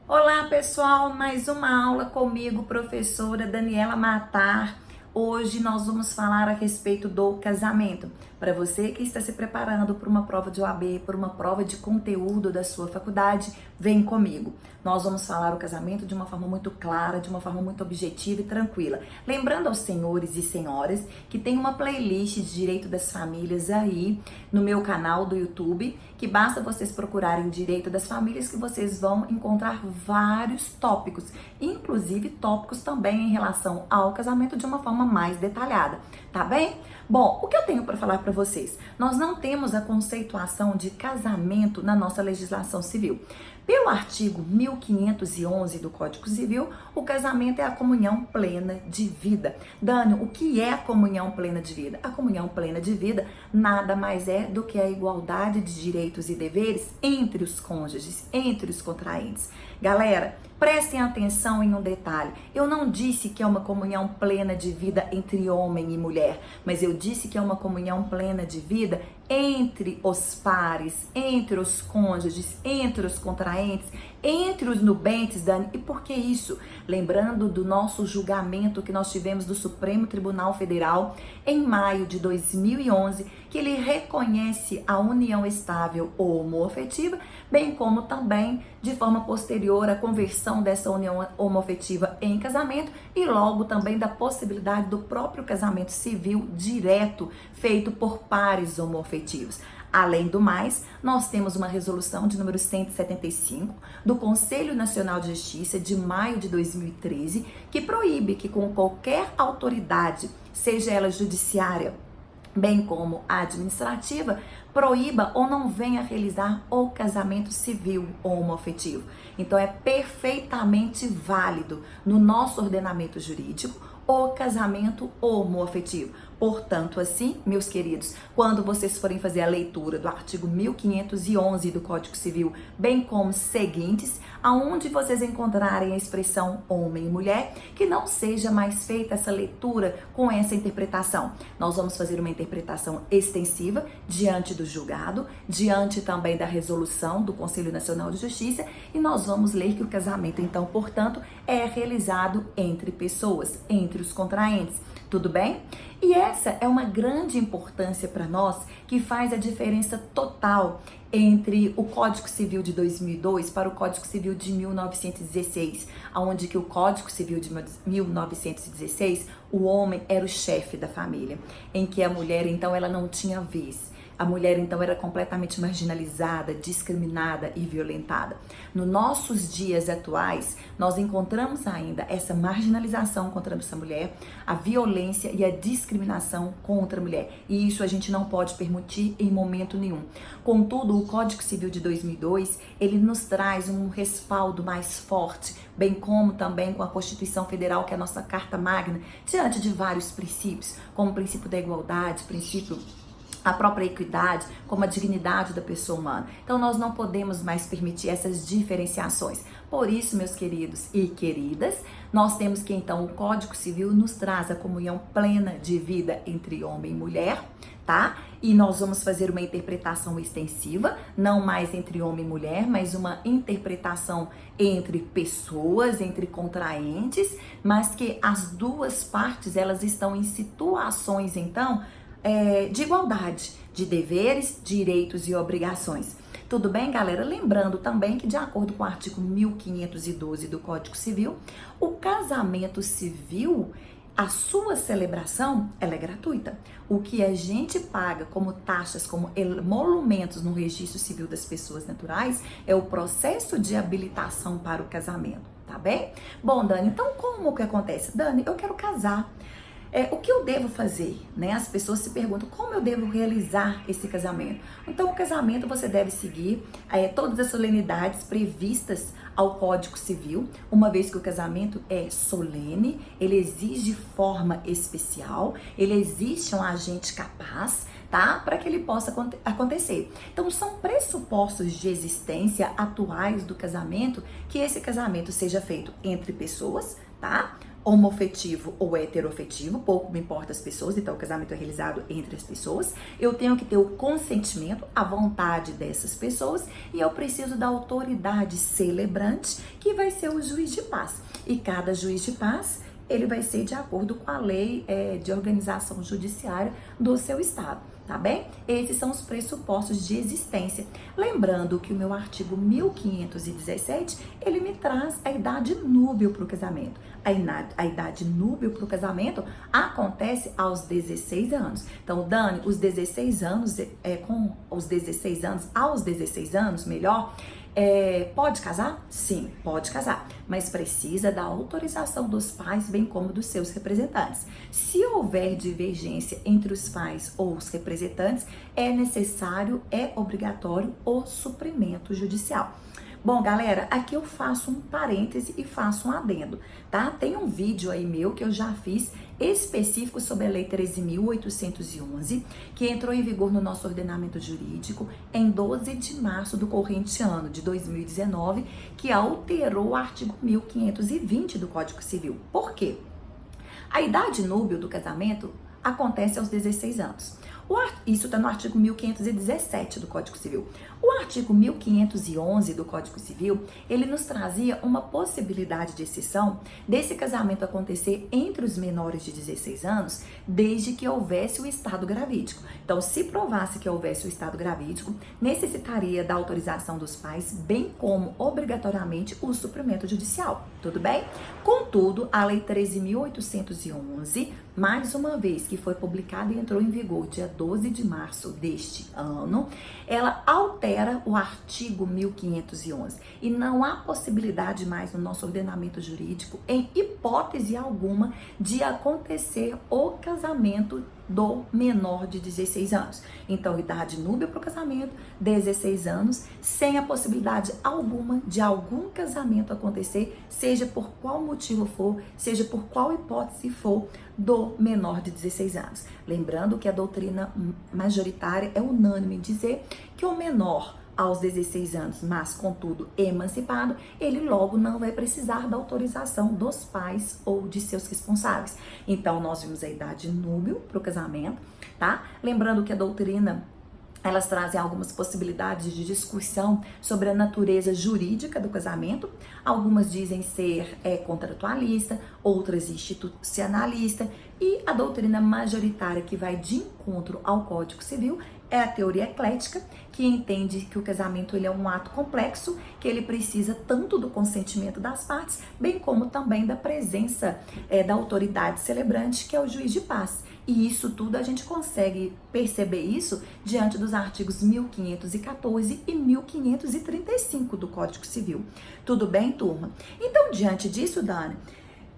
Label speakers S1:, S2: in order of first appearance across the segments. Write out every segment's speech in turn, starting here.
S1: Olá pessoal, mais uma aula comigo, professora Daniela Matar. Hoje nós vamos falar a respeito do casamento. Para você que está se preparando para uma prova de OAB, para uma prova de conteúdo da sua faculdade, vem comigo. Nós vamos falar o casamento de uma forma muito clara, de uma forma muito objetiva e tranquila. Lembrando aos senhores e senhoras que tem uma playlist de Direito das Famílias aí no meu canal do YouTube, que basta vocês procurarem Direito das Famílias que vocês vão encontrar vários tópicos, inclusive tópicos também em relação ao casamento de uma forma mais detalhada, tá bem? Bom, o que eu tenho para falar para vocês? Nós não temos a conceituação de casamento na nossa legislação civil. Pelo artigo 1511 do Código Civil, o casamento é a comunhão plena de vida. Dani, o que é a comunhão plena de vida? A comunhão plena de vida nada mais é do que a igualdade de direitos e deveres entre os cônjuges, entre os contraentes. Galera, prestem atenção em um detalhe. Eu não disse que é uma comunhão plena de vida entre homem e mulher, mas eu disse que é uma comunhão plena de vida entre os pares, entre os cônjuges, entre os contraentes, entre os nubentes, Dani. E por que isso? Lembrando do nosso julgamento que nós tivemos do Supremo Tribunal Federal em maio de 2011, que ele reconhece a união estável homoafetiva, bem como também, de forma posterior, a conversão dessa união homoafetiva em casamento e logo também da possibilidade do próprio casamento civil direto, feito por pares homoafetivos. Além do mais, nós temos uma resolução de número 175 do Conselho Nacional de Justiça de maio de 2013, que proíbe que com qualquer autoridade, seja ela judiciária, bem como administrativa, proíba ou não venha realizar o casamento civil homoafetivo. Então é perfeitamente válido no nosso ordenamento jurídico o casamento homoafetivo. Portanto, assim, meus queridos, quando vocês forem fazer a leitura do artigo 1511 do Código Civil, bem como seguintes, aonde vocês encontrarem a expressão homem e mulher, que não seja mais feita essa leitura com essa interpretação. Nós vamos fazer uma interpretação extensiva diante do julgado, diante também da resolução do Conselho Nacional de Justiça, e nós vamos ler que o casamento, então, portanto, é realizado entre pessoas, entre os contraentes. Tudo bem? E essa é uma grande importância para nós, que faz a diferença total entre o Código Civil de 2002 para o Código Civil de 1916, onde que o Código Civil de 1916, o homem era o chefe da família, em que a mulher, então, ela não tinha vez. A mulher, então, era completamente marginalizada, discriminada e violentada. Nos nossos dias atuais, nós encontramos ainda essa marginalização contra essa mulher, a violência e a discriminação contra a mulher. E isso a gente não pode permitir em momento nenhum. Contudo, o Código Civil de 2002, ele nos traz um respaldo mais forte, bem como também com a Constituição Federal, que é a nossa Carta Magna, diante de vários princípios, como o princípio da igualdade, a própria equidade, como a dignidade da pessoa humana. Então nós não podemos mais permitir essas diferenciações. Por isso, meus queridos e queridas, nós temos que então o Código Civil nos traz a comunhão plena de vida entre homem e mulher, tá? E nós vamos fazer uma interpretação extensiva, não mais entre homem e mulher, mas uma interpretação entre pessoas, entre contraentes, mas que as duas partes, elas estão em situações, então, de igualdade, de deveres, direitos e obrigações. Tudo bem, galera? Lembrando também que, de acordo com o artigo 1512 do Código Civil, o casamento civil, a sua celebração, ela é gratuita. O que a gente paga como taxas, como emolumentos no registro civil das pessoas naturais, é o processo de habilitação para o casamento, tá bem? Bom, Dani, então como que acontece? Dani, eu quero casar. O que eu devo fazer, né? As pessoas se perguntam como eu devo realizar esse casamento. Então, o casamento você deve seguir todas as solenidades previstas ao Código Civil, uma vez que o casamento é solene, ele exige forma especial, ele exige um agente capaz, tá? Para que ele possa acontecer. Então, são pressupostos de existência atuais do casamento que esse casamento seja feito entre pessoas, tá? homoafetivo ou heteroafetivo, pouco me importa as pessoas, então o casamento é realizado entre as pessoas. Eu tenho que ter o consentimento, a vontade dessas pessoas, e eu preciso da autoridade celebrante, que vai ser o juiz de paz. E cada juiz de paz, ele vai ser de acordo com a lei de organização judiciária do seu estado, tá bem? Esses são os pressupostos de existência. Lembrando que o meu artigo 1517, ele me traz a idade núbil para o casamento. A idade núbil para o casamento acontece aos 16 anos. Então, Dani, os 16 anos, aos 16 anos, melhor, pode casar? Sim, pode casar, mas precisa da autorização dos pais, bem como dos seus representantes. Se houver divergência entre os pais ou os representantes, é necessário, é obrigatório o suprimento judicial. Bom, galera, aqui eu faço um parêntese e faço um adendo, tá? Tem um vídeo aí meu que eu já fiz específico sobre a Lei 13.811, que entrou em vigor no nosso ordenamento jurídico em 12 de março do corrente ano de 2019, que alterou o artigo 1520 do Código Civil. Por quê? A idade núbil do casamento acontece aos 16 anos. Isso está no artigo 1517 do Código Civil. O artigo 1511 do Código Civil, ele nos trazia uma possibilidade de exceção desse casamento acontecer entre os menores de 16 anos, desde que houvesse o estado gravídico. Então, se provasse que houvesse o estado gravídico, necessitaria da autorização dos pais, bem como, obrigatoriamente, o suprimento judicial. Tudo bem? Contudo, a Lei 13.811, mais uma vez que foi publicada e entrou em vigor dia 12 de março deste ano, ela altera o artigo 1511 e não há possibilidade mais no nosso ordenamento jurídico, em hipótese alguma, de acontecer o casamento do menor de 16 anos. Então, idade núbil para o casamento, 16 anos, sem a possibilidade alguma de algum casamento acontecer, seja por qual motivo for, seja por qual hipótese for, do menor de 16 anos. Lembrando que a doutrina majoritária é unânime em dizer que o menor aos 16 anos, mas contudo emancipado, ele logo não vai precisar da autorização dos pais ou de seus responsáveis. Então, nós vimos a idade núbil para o casamento, tá? Lembrando que a doutrina, elas trazem algumas possibilidades de discussão sobre a natureza jurídica do casamento. Algumas dizem ser contratualista, outras institucionalista, e a doutrina majoritária que vai de encontro ao Código Civil é a teoria eclética, que entende que o casamento ele é um ato complexo, que ele precisa tanto do consentimento das partes, bem como também da presença da autoridade celebrante, que é o juiz de paz. E isso tudo a gente consegue perceber isso diante dos artigos 1514 e 1535 do Código Civil. Tudo bem, turma? Então, diante disso, Dani,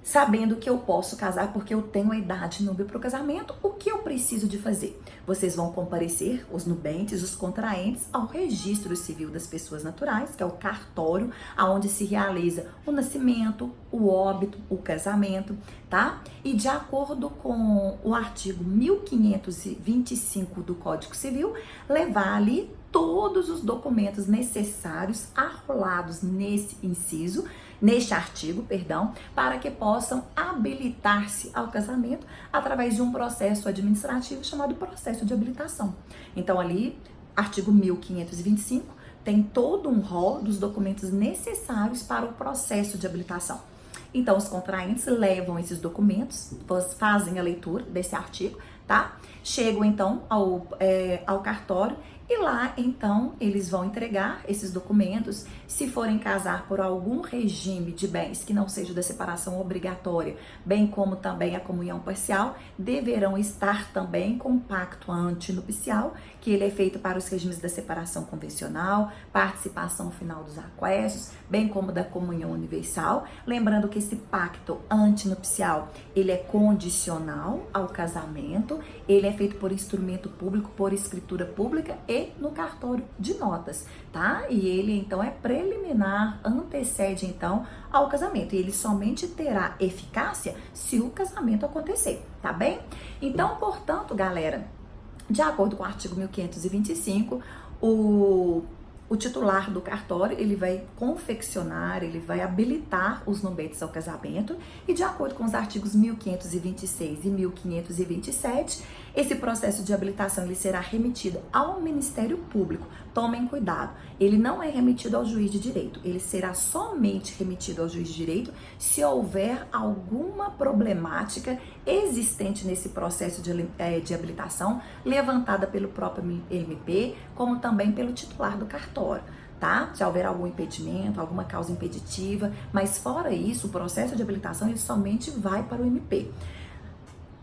S1: sabendo que eu posso casar porque eu tenho a idade núbil para o casamento, o que eu preciso de fazer? Vocês vão comparecer, os nubentes, os contraentes, ao registro civil das pessoas naturais, que é o cartório, aonde se realiza o nascimento, o óbito, o casamento, tá? E de acordo com o artigo 1525 do Código Civil, levar ali todos os documentos necessários arrolados neste artigo, para que possam habilitar-se ao casamento através de um processo administrativo chamado processo de habilitação. Então ali, artigo 1525, tem todo um rol dos documentos necessários para o processo de habilitação. Então, os contraentes levam esses documentos, fazem a leitura desse artigo, tá? Chegam, então, ao cartório e lá, então, eles vão entregar esses documentos. Se forem casar por algum regime de bens que não seja da separação obrigatória, bem como também a comunhão parcial, deverão estar também com o pacto antinupcial, que ele é feito para os regimes da separação convencional, participação final dos aquestos, bem como da comunhão universal. Lembrando que esse pacto antinupcial, ele é condicional ao casamento, ele é feito por instrumento público, por escritura pública e no cartório de notas, tá? E ele, então, é preliminar, antecede, então, ao casamento. E ele somente terá eficácia se o casamento acontecer, tá bem? Então, portanto, galera, de acordo com o artigo 1525, o titular do cartório, ele vai confeccionar, ele vai habilitar os nubentes ao casamento e de acordo com os artigos 1526 e 1527, esse processo de habilitação ele será remetido ao Ministério Público. Tomem cuidado, ele não é remetido ao juiz de direito, ele será somente remetido ao juiz de direito se houver alguma problemática existente nesse processo de habilitação, levantada pelo próprio MP, como também pelo titular do cartório. Tá? Se houver algum impedimento, alguma causa impeditiva, mas fora isso, o processo de habilitação ele somente vai para o MP.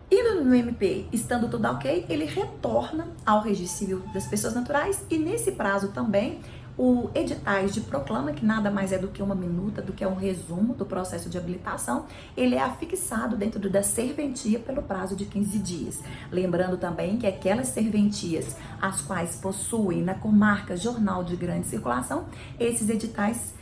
S1: Indo no MP, estando tudo ok, ele retorna ao registro civil das pessoas naturais e nesse prazo também o editais de proclama, que nada mais é do que uma minuta, do que um resumo do processo de habilitação, ele é afixado dentro da serventia pelo prazo de 15 dias. Lembrando também que aquelas serventias as quais possuem na comarca jornal de grande circulação, esses editais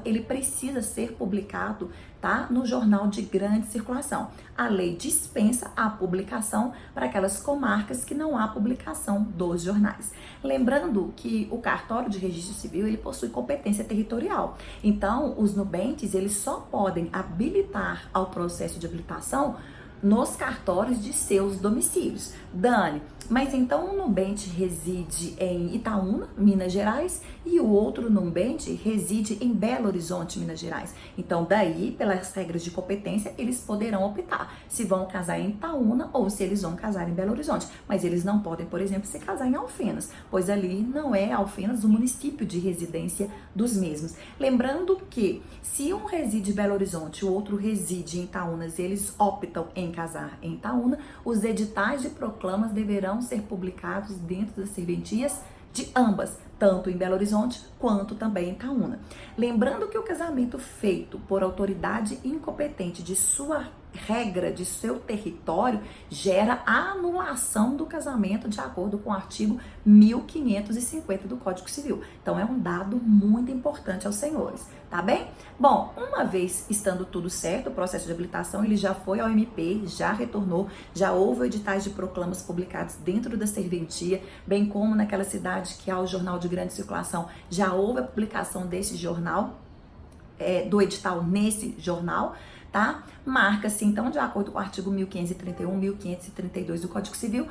S1: ele precisa ser publicado, tá, no jornal de grande circulação. A lei dispensa a publicação para aquelas comarcas que não há publicação dos jornais. Lembrando que o cartório de registro civil, ele possui competência territorial. Então, os nubentes, eles só podem habilitar ao processo de habilitação nos cartórios de seus domicílios. Dani, mas então um nubente reside em Itaúna, Minas Gerais, e o outro nubente reside em Belo Horizonte, Minas Gerais. Então daí, pelas regras de competência, eles poderão optar se vão casar em Itaúna ou se eles vão casar em Belo Horizonte. Mas eles não podem, por exemplo, se casar em Alfenas, pois ali não é Alfenas o município de residência dos mesmos. Lembrando que se um reside em Belo Horizonte e o outro reside em Itaúnas, eles optam em casar em Itaúna, os editais de proclamas deverão ser publicados dentro das serventias de ambas, tanto em Belo Horizonte quanto também em Itaúna. Lembrando que o casamento feito por autoridade incompetente de sua regra, de seu território, gera a anulação do casamento de acordo com o artigo 1550 do Código Civil. Então é um dado muito importante aos senhores, tá bem? Bom, uma vez estando tudo certo, o processo de habilitação ele já foi ao MP, já retornou, já houve editais de proclamas publicados dentro da serventia, bem como naquela cidade que há o jornal de grande circulação, já houve a publicação desse jornal, do edital nesse jornal, tá? Marca-se, então, de acordo com o artigo 1531, 1532 do Código Civil,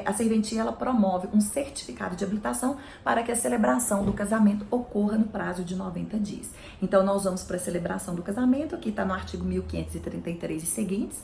S1: a serventia ela promove um certificado de habilitação para que a celebração do casamento ocorra no prazo de 90 dias. Então, nós vamos para a celebração do casamento, que está no artigo 1533 e seguintes.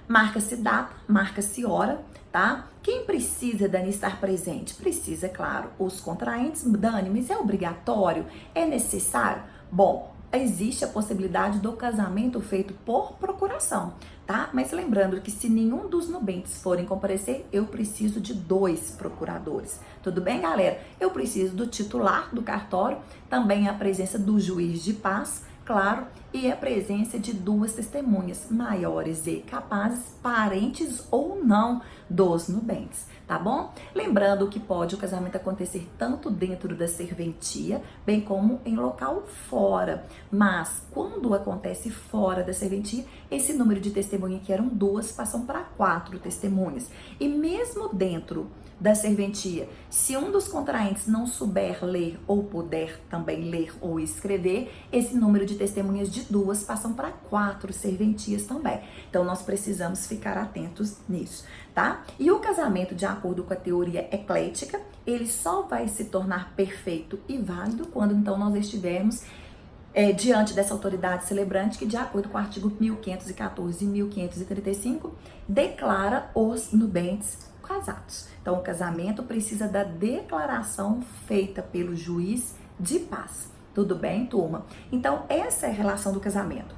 S1: Marca-se data, marca-se hora, tá? Quem precisa, Dani, estar presente? Precisa, claro, os contraentes. Dani, mas é obrigatório? É necessário? Bom, existe a possibilidade do casamento feito por procuração, tá? Mas lembrando que se nenhum dos nubentes forem comparecer, eu preciso de 2 procuradores. Tudo bem, galera? Eu preciso do titular do cartório, também a presença do juiz de paz, claro, e a presença de 2 testemunhas maiores e capazes, parentes ou não dos nubentes, tá bom? Lembrando que pode o casamento acontecer tanto dentro da serventia, bem como em local fora, mas quando acontece fora da serventia, esse número de testemunhas que eram 2 passam para 4 testemunhas, e mesmo dentro da serventia, se um dos contraentes não souber ler ou puder também ler ou escrever, esse número de testemunhas de 2 passam para 4 serventias também. Então nós precisamos ficar atentos nisso, tá? E o casamento, de acordo com a teoria eclética, ele só vai se tornar perfeito e válido quando então nós estivermos diante dessa autoridade celebrante que, de acordo com o artigo 1514 e 1535, declara os nubentes casados. Então, o casamento precisa da declaração feita pelo juiz de paz. Tudo bem, turma? Então, essa é a relação do casamento.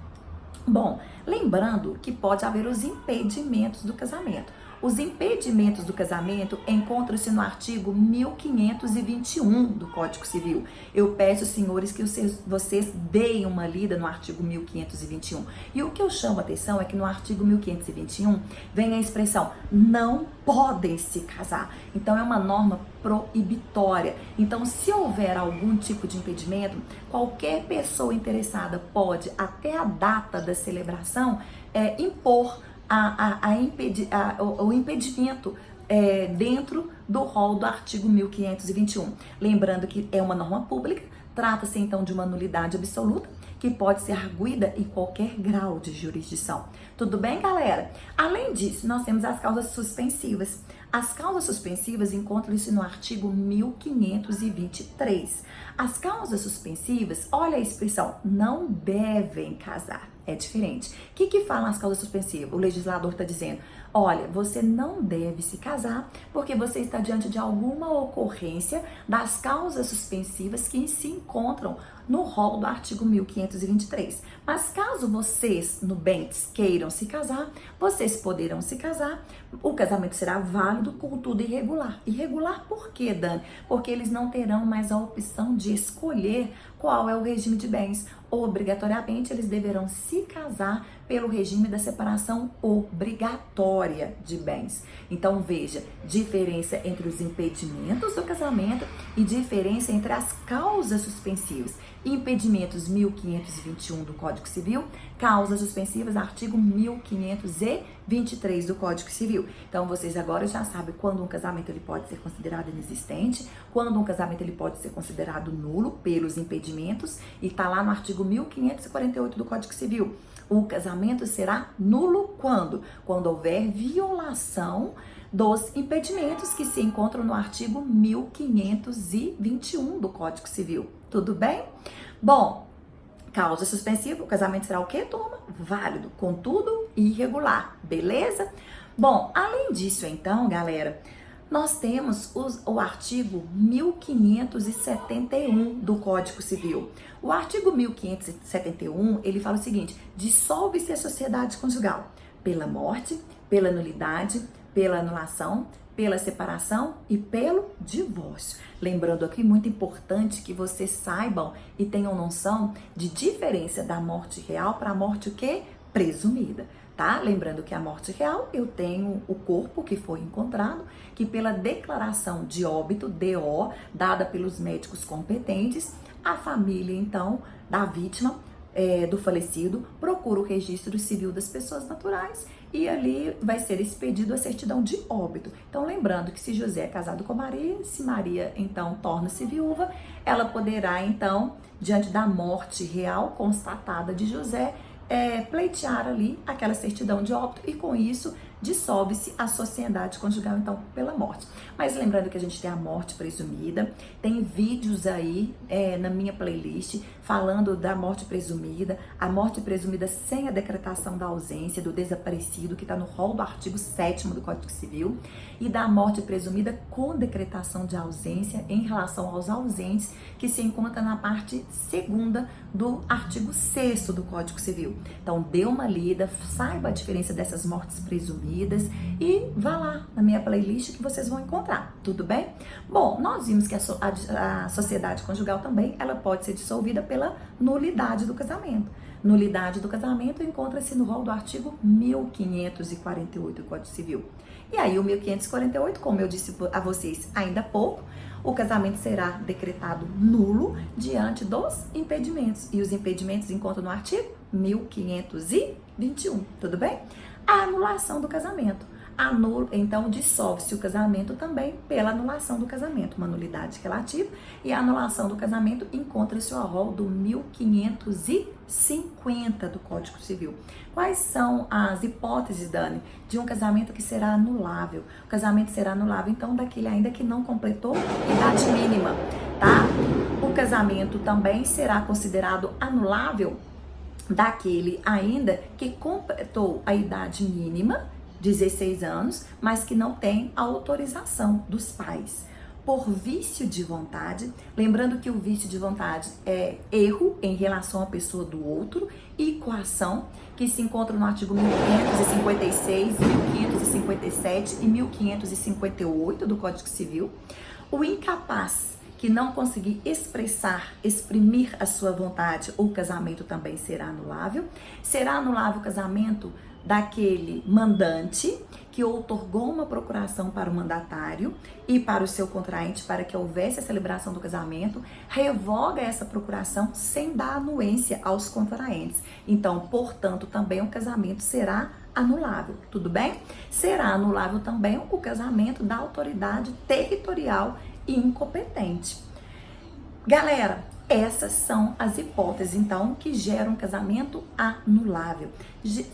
S1: Bom, lembrando que pode haver os impedimentos do casamento. Os impedimentos do casamento encontram-se no artigo 1521 do Código Civil. Eu peço, senhores, que vocês deem uma lida no artigo 1521. E o que eu chamo a atenção é que no artigo 1521 vem a expressão não podem se casar. Então é uma norma proibitória. Então, se houver algum tipo de impedimento, qualquer pessoa interessada pode, até a data da celebração, impor o impedimento dentro do rol do artigo 1521. Lembrando que é uma norma pública, trata-se então de uma nulidade absoluta que pode ser arguida em qualquer grau de jurisdição. Tudo bem, galera? Além disso, nós temos as causas suspensivas. As causas suspensivas encontram-se no artigo 1523. As causas suspensivas, olha a expressão, não devem casar. É diferente. O que falam as causas suspensivas? O legislador está dizendo, olha, você não deve se casar porque você está diante de alguma ocorrência das causas suspensivas que se encontram no rol do artigo 1523. Mas caso vocês, nubentes, queiram se casar, vocês poderão se casar, o casamento será válido, contudo irregular. Irregular por quê, Dani? Porque eles não terão mais a opção de escolher qual é o regime de bens. Obrigatoriamente, eles deverão se casar pelo regime da separação obrigatória de bens. Então, veja, diferença entre os impedimentos do casamento e diferença entre as causas suspensivas. Impedimentos 1521 do Código Civil, causas suspensivas, artigo 1523 do Código Civil. Então, vocês agora já sabem quando um casamento ele pode ser considerado inexistente, quando um casamento ele pode ser considerado nulo pelos impedimentos, e está lá no artigo 1548 do Código Civil. O casamento será nulo quando? Quando houver violação dos impedimentos que se encontram no artigo 1521 do Código Civil. Tudo bem? Bom, causa suspensiva, o casamento será o quê, turma? Válido, contudo irregular, beleza? Bom, além disso então, galera, nós temos o artigo 1571 do Código Civil. O artigo 1571, ele fala o seguinte, dissolve-se a sociedade conjugal pela morte, pela nulidade, pela anulação, pela separação e pelo divórcio. Lembrando aqui, muito importante que vocês saibam e tenham noção de diferença da morte real para a morte o quê? Presumida. Tá? Lembrando que a morte real, eu tenho o corpo que foi encontrado, que pela declaração de óbito, DO, dada pelos médicos competentes, a família, então, da vítima, do falecido, procura o registro civil das pessoas naturais e ali vai ser expedido a certidão de óbito. Então, lembrando que se José é casado com Maria, se Maria, então, torna-se viúva, ela poderá, então, diante da morte real constatada de José, pleitear ali aquela certidão de óbito e com isso dissolve-se a sociedade conjugal, então, pela morte. Mas lembrando que a gente tem a morte presumida, tem vídeos aí na minha playlist falando da morte presumida, a morte presumida sem a decretação da ausência, do desaparecido, que está no rol do artigo 7º do Código Civil, e da morte presumida com decretação de ausência em relação aos ausentes, que se encontra na parte 2ª do artigo 6º do Código Civil. Então, dê uma lida, saiba a diferença dessas mortes presumidas e vá lá na minha playlist que vocês vão encontrar, tudo bem? Bom, nós vimos que a sociedade conjugal também, ela pode ser dissolvida pela nulidade do casamento. Nulidade do casamento encontra-se no rol do artigo 1548 do Código Civil. E aí o 1548, como eu disse a vocês ainda há pouco, o casamento será decretado nulo diante dos impedimentos. E os impedimentos encontram no artigo 1521, tudo bem? A anulação do casamento. Então, dissolve-se o casamento também pela anulação do casamento, uma nulidade relativa, e a anulação do casamento encontra-se ao rol do 1550 do Código Civil. Quais são as hipóteses, Dani, de um casamento que será anulável? O casamento será anulável, então, daquele ainda que não completou idade mínima, tá? O casamento também será considerado anulável daquele ainda que completou a idade mínima, 16 anos, mas que não tem a autorização dos pais. Por vício de vontade, lembrando que o vício de vontade é erro em relação à pessoa do outro, e coação, que se encontra no artigo 1556, 1557 e 1558 do Código Civil. O incapaz que não conseguir exprimir a sua vontade, o casamento também será anulável. Será anulável o casamento daquele mandante que outorgou uma procuração para o mandatário e para o seu contraente para que houvesse a celebração do casamento, revoga essa procuração sem dar anuência aos contraentes. Então, portanto, também o casamento será anulável, tudo bem? Será anulável também o casamento da autoridade territorial incompetente. Galera, essas são as hipóteses, então, que geram um casamento anulável.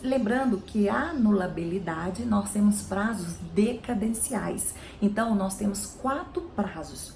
S1: Lembrando que a anulabilidade, nós temos prazos decadenciais. Então, nós temos 4 prazos.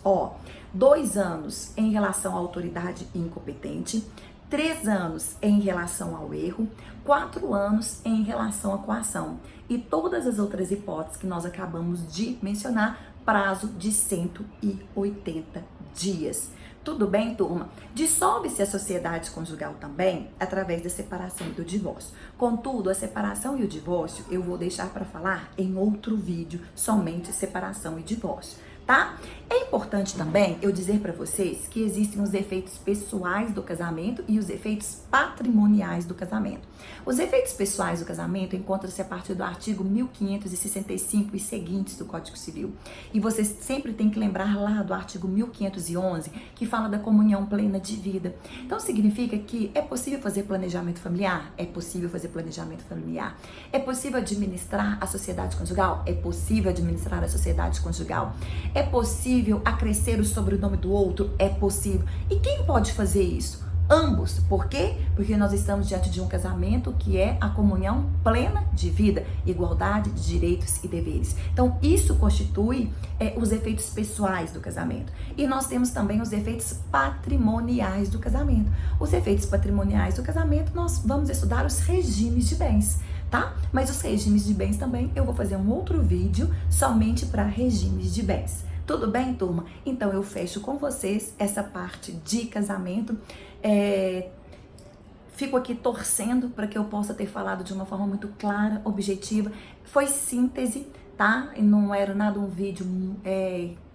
S1: 2 anos em relação à autoridade incompetente, 3 anos em relação ao erro, 4 anos em relação à coação. E todas as outras hipóteses que nós acabamos de mencionar, prazo de 180 dias. Tudo bem, turma? Dissolve-se a sociedade conjugal também através da separação e do divórcio. Contudo, a separação e o divórcio eu vou deixar para falar em outro vídeo, somente separação e divórcio, tá? É importante também eu dizer para vocês que existem os efeitos pessoais do casamento e os efeitos patrimoniais do casamento. Os efeitos pessoais do casamento encontram-se a partir do artigo 1565 e seguintes do Código Civil. E vocês sempre têm que lembrar lá do artigo 1511, que fala da comunhão plena de vida. Então significa que é possível fazer planejamento familiar? É possível fazer planejamento familiar. É possível administrar a sociedade conjugal? É possível administrar a sociedade conjugal. É possível acrescer o sobrenome do outro? É possível. E quem pode fazer isso? Ambos. Por quê? Porque nós estamos diante de um casamento que é a comunhão plena de vida, igualdade de direitos e deveres. Então, isso constitui os efeitos pessoais do casamento. E nós temos também os efeitos patrimoniais do casamento. Os efeitos patrimoniais do casamento, nós vamos estudar os regimes de bens, tá? Mas os regimes de bens também, eu vou fazer um outro vídeo somente para regimes de bens. Tudo bem, turma? Então eu fecho com vocês essa parte de casamento. Fico aqui torcendo para que eu possa ter falado de uma forma muito clara, objetiva. Foi síntese, tá? E não era nada um vídeo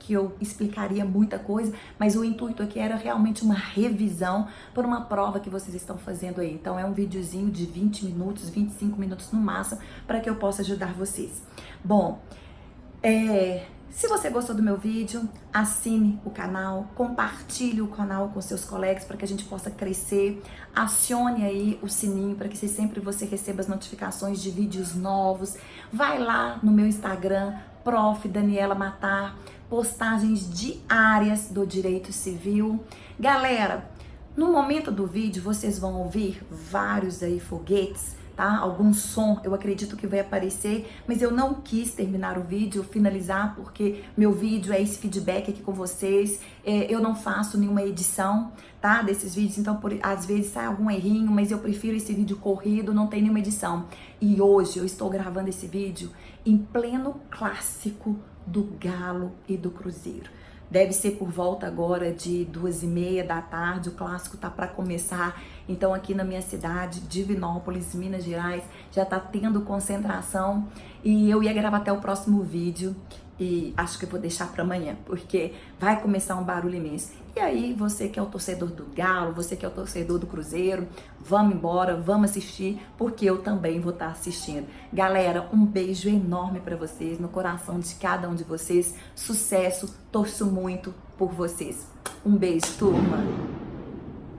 S1: que eu explicaria muita coisa, mas o intuito aqui era realmente uma revisão por uma prova que vocês estão fazendo aí. Então é um videozinho de 20 minutos, 25 minutos no máximo, para que eu possa ajudar vocês. Bom, se você gostou do meu vídeo, assine o canal, compartilhe o canal com seus colegas para que a gente possa crescer. Acione aí o sininho para que sempre você receba as notificações de vídeos novos. Vai lá no meu Instagram, Prof. Daniela Matar, postagens diárias do direito civil. Galera, no momento do vídeo vocês vão ouvir vários aí foguetes, tá? Algum som, eu acredito que vai aparecer, mas eu não quis terminar o vídeo, finalizar, porque meu vídeo é esse feedback aqui com vocês. Eu não faço nenhuma edição, tá? Desses vídeos, então às vezes sai algum errinho, mas eu prefiro esse vídeo corrido, não tem nenhuma edição. E hoje eu estou gravando esse vídeo em pleno clássico do Galo e do Cruzeiro. Deve ser por volta agora de 2h30 da tarde, o clássico tá para começar. Então aqui na minha cidade, Divinópolis, Minas Gerais, já tá tendo concentração. E eu ia gravar até o próximo vídeo e acho que eu vou deixar para amanhã, porque vai começar um barulho imenso. E aí, você que é o torcedor do Galo, você que é o torcedor do Cruzeiro, vamos embora, vamos assistir, porque eu também vou estar assistindo. Galera, um beijo enorme para vocês, no coração de cada um de vocês. Sucesso, torço muito por vocês. Um beijo, turma!